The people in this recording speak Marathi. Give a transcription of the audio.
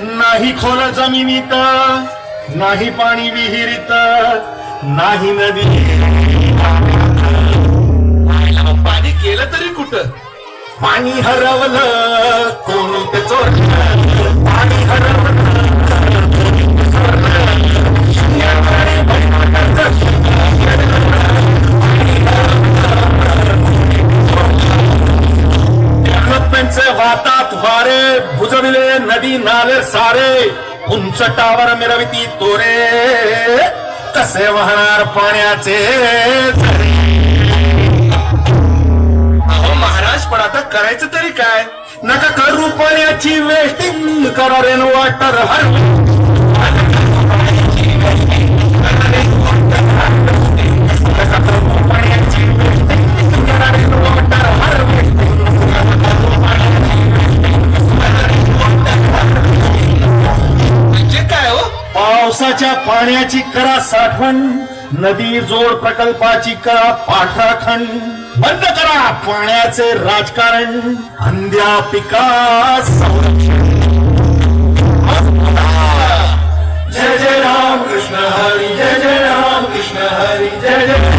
नाही खोल जमिनीत, नाही पाणी विहिरीत, नाही नदी. पाणी केलं तरी कुठं? पाणी हरवलं कोणी ते चोरलं, पाणी हरवलं डेव्हलपमेंटचे वातात वारे, बुजविले नदी नाले सारे, उंच टावर मिरविती तोरे, कसे वाहणार पाण्याचे झरे. अहो महाराज, पण आता करायचं तरी काय? नका करू पाण्याची वेस्टिंग, करा रेन वॉटर हार्वेस्टिंग. म्हणजे काय हो? पावसाच्या पाण्याची करा साठवण, नदी जोड प्रकल्पाची करा पाठराखण. बंद करा पाण्याचे राजकारण, अंध्या पिकास संरक्षण. जय जय राम कृष्ण हरी, जय जय राम कृष्ण हरी, जय जय